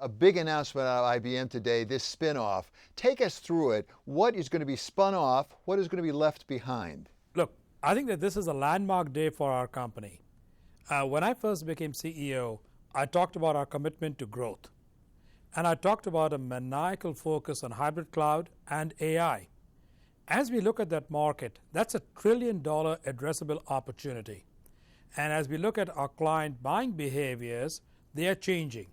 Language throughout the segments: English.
a big announcement out of IBM today, this spin-off. Take us through it. What is going to be spun off? What is going to be left behind? Look, I think that this is a landmark day for our company. When I first became CEO, I talked about our commitment to growth. And I talked about a maniacal focus on hybrid cloud and AI. As we look at that market, that's a $1 trillion addressable opportunity. And as we look at our client buying behaviors, they are changing.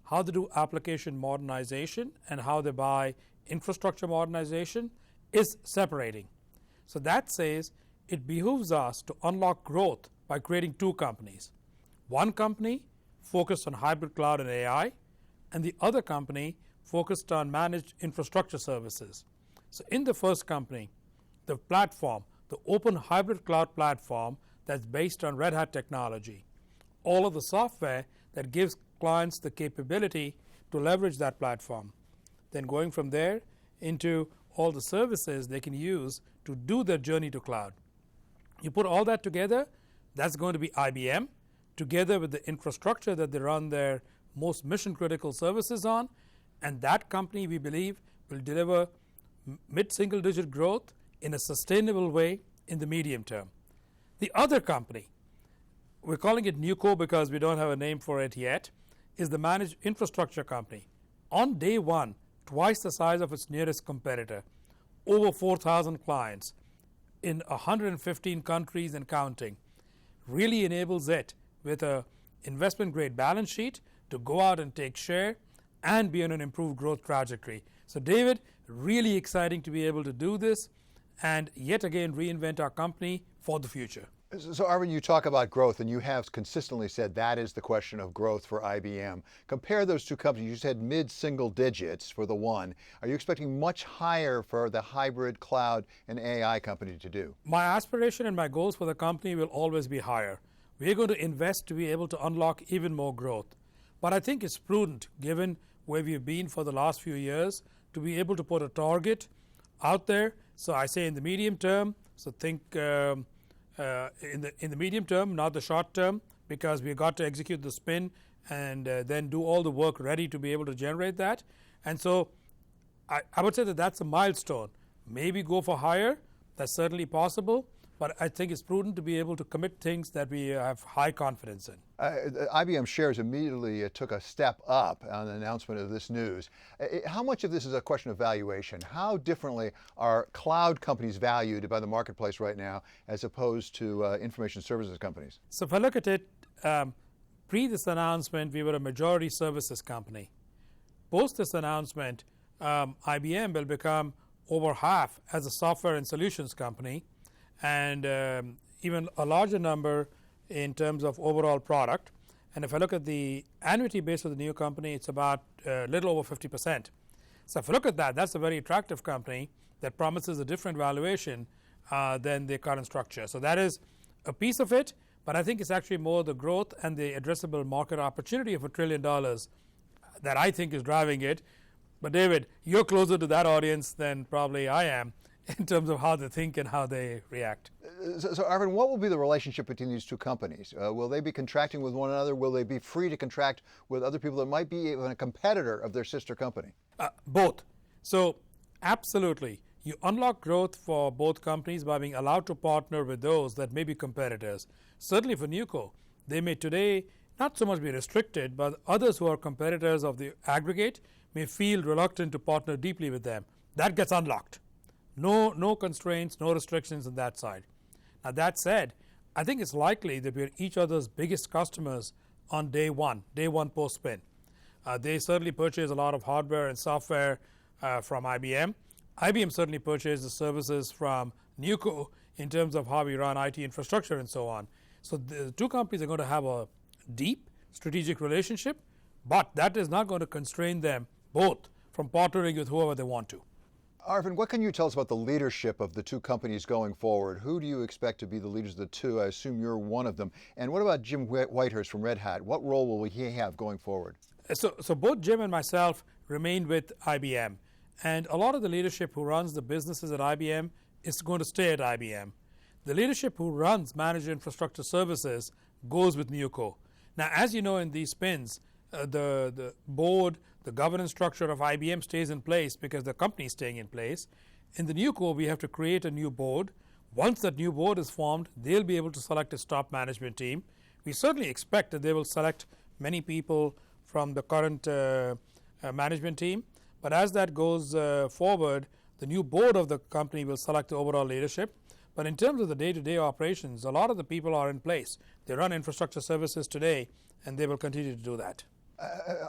How they do application modernization and how they buy infrastructure modernization is separating. So that says it behooves us to unlock growth by creating two companies. One company focused on hybrid cloud and AI, and the other company focused on managed infrastructure services. So in the first company, the platform, the open hybrid cloud platform that's based on Red Hat technology, all of the software that gives clients the capability to leverage that platform. Then going from there into all the services they can use to do their journey to cloud. You put all that together, that's going to be IBM, together with the infrastructure that they run their most mission-critical services on, and that company, we believe, will deliver mid-single-digit growth in a sustainable way in the medium term. The other company, we're calling it NewCo because we don't have a name for it yet, is the managed infrastructure company. On day one, twice the size of its nearest competitor, over 4,000 clients in 115 countries and counting, really enables it with an investment-grade balance sheet to go out and take share and be on an improved growth trajectory. So David, really exciting to be able to do this and yet again reinvent our company for the future. So Arvind, you talk about growth, and you have consistently said that is the question of growth for IBM. Compare those two companies. You said mid-single digits for the one. Are you expecting much higher for the hybrid cloud and AI company to do? My aspiration and my goals for the company will always be higher. We're going to invest to be able to unlock even more growth. But I think it's prudent, given where we've been for the last few years, to be able to put a target out there. So I say in the medium term, so think in the medium term, not the short term, because we've got to execute the spin and then do all the work ready to be able to generate that. And so I would say that that's a milestone. Maybe go for higher, that's certainly possible, but I think it's prudent to be able to commit things that we have high confidence in. IBM shares immediately took a step up on the announcement of this news. How much of this is a question of valuation? How differently are cloud companies valued by the marketplace right now as opposed to information services companies? So if I look at it, pre this announcement, we were a majority services company. Post this announcement, IBM will become over half as a software and solutions company, and even a larger number in terms of overall product. And if I look at the annuity base of the new company, it's about a little over 50%. So if I look at that, that's a very attractive company that promises a different valuation than the current structure. So that is a piece of it, but I think it's actually more the growth and the addressable market opportunity of $1 trillion that I think is driving it. But David, you're closer to that audience than probably I am in terms of how they think and how they react. So Arvind, what will be the relationship between these two companies? Will they be contracting with one another? Will they be free to contract with other people that might be even a competitor of their sister company? Both. So absolutely. You unlock growth for both companies by being allowed to partner with those that may be competitors. Certainly for NewCo, they may today not so much be restricted, but others who are competitors of the aggregate may feel reluctant to partner deeply with them. That gets unlocked. No constraints, no restrictions on that side. Now that said, I think it's likely that we're each other's biggest customers on day one post-spin. They certainly purchase a lot of hardware and software from IBM. IBM certainly purchases services from NewCo in terms of how we run IT infrastructure and so on. So the two companies are going to have a deep strategic relationship, but that is not going to constrain them both from partnering with whoever they want to. Arvind, what can you tell us about the leadership of the two companies going forward? Who do you expect to be the leaders of the two? I assume you're one of them. And what about Jim Whitehurst from Red Hat? What role will he have going forward? So both Jim and myself remain with IBM. And a lot of the leadership who runs the businesses at IBM is going to stay at IBM. The leadership who runs managed infrastructure services goes with NewCo. Now, as you know, in these spins, the board, the governance structure of IBM stays in place because the company is staying in place. In the new Corp, we have to create a new board. Once that new board is formed, they'll be able to select its top management team. We certainly expect that they will select many people from the current management team. But as that goes forward, the new board of the company will select the overall leadership. But in terms of the day-to-day operations, a lot of the people are in place. They run infrastructure services today, and they will continue to do that.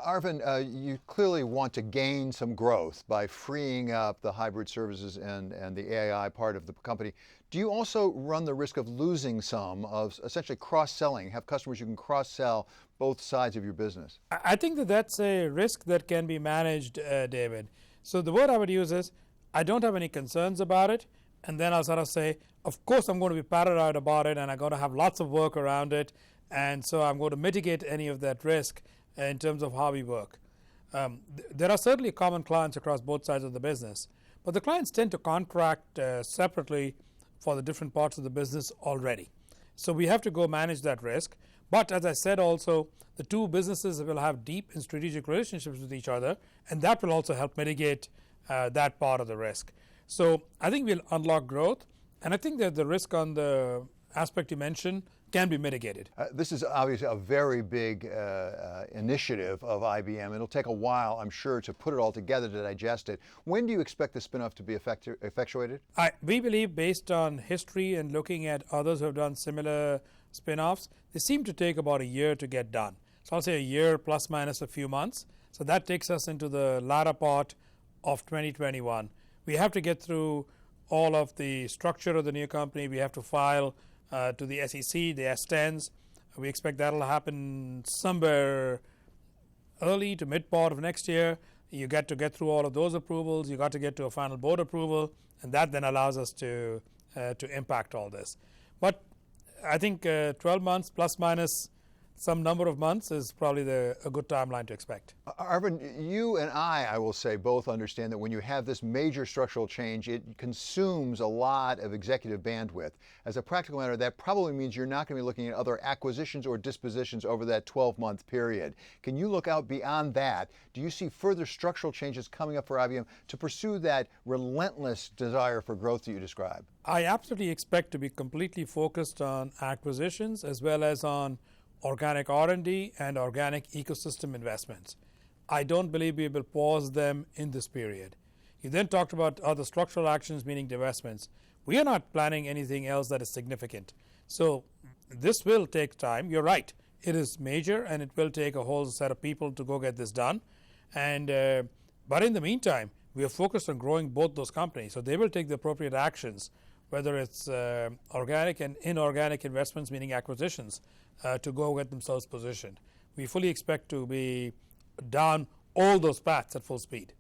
Arvind, you clearly want to gain some growth by freeing up the hybrid services and the AI part of the company. Do you also run the risk of losing some, of essentially cross-selling, have customers you can cross-sell both sides of your business? I think that that's a risk that can be managed, David. So the word I would use is, I don't have any concerns about it, and then I'll sort of say, of course I'm going to be paranoid about it, and I'm going to have lots of work around it, and so I'm going to mitigate any of that risk in terms of how we work. There are certainly common clients across both sides of the business, but the clients tend to contract separately for the different parts of the business already. So we have to go manage that risk. But as I said also, the two businesses will have deep and strategic relationships with each other, and that will also help mitigate that part of the risk. So I think we'll unlock growth, and I think that the risk on the aspect you mentioned can be mitigated. This is obviously a very big initiative of IBM. It'll take a while, I'm sure, to put it all together, to digest it. When do you expect the spin-off to be effectuated? We believe, based on history and looking at others who have done similar spin-offs, they seem to take about a year to get done. So I'll say a year plus minus a few months. So that takes us into the latter part of 2021. We have to get through all of the structure of the new company. We have to file to the SEC, the S10s. We expect that will happen somewhere early to mid part of next year. You get through all of those approvals. You got to get to a final board approval, and that then allows us to impact all this. But I think 12 months plus minus some number of months is probably a good timeline to expect. Arvind, you and I will say, both understand that when you have this major structural change, it consumes a lot of executive bandwidth. As a practical matter, that probably means you're not going to be looking at other acquisitions or dispositions over that 12-month period. Can you look out beyond that? Do you see further structural changes coming up for IBM to pursue that relentless desire for growth that you describe? I absolutely expect to be completely focused on acquisitions as well as on organic R&D and organic ecosystem investments. I don't believe we will pause them in this period. You then talked about other structural actions, meaning divestments. We are not planning anything else that is significant. So this will take time. You're right. It is major, and it will take a whole set of people to go get this done. And but in the meantime, we are focused on growing both those companies. So they will take the appropriate actions, whether it's organic and inorganic investments, meaning acquisitions, to go get themselves positioned. We fully expect to be down all those paths at full speed.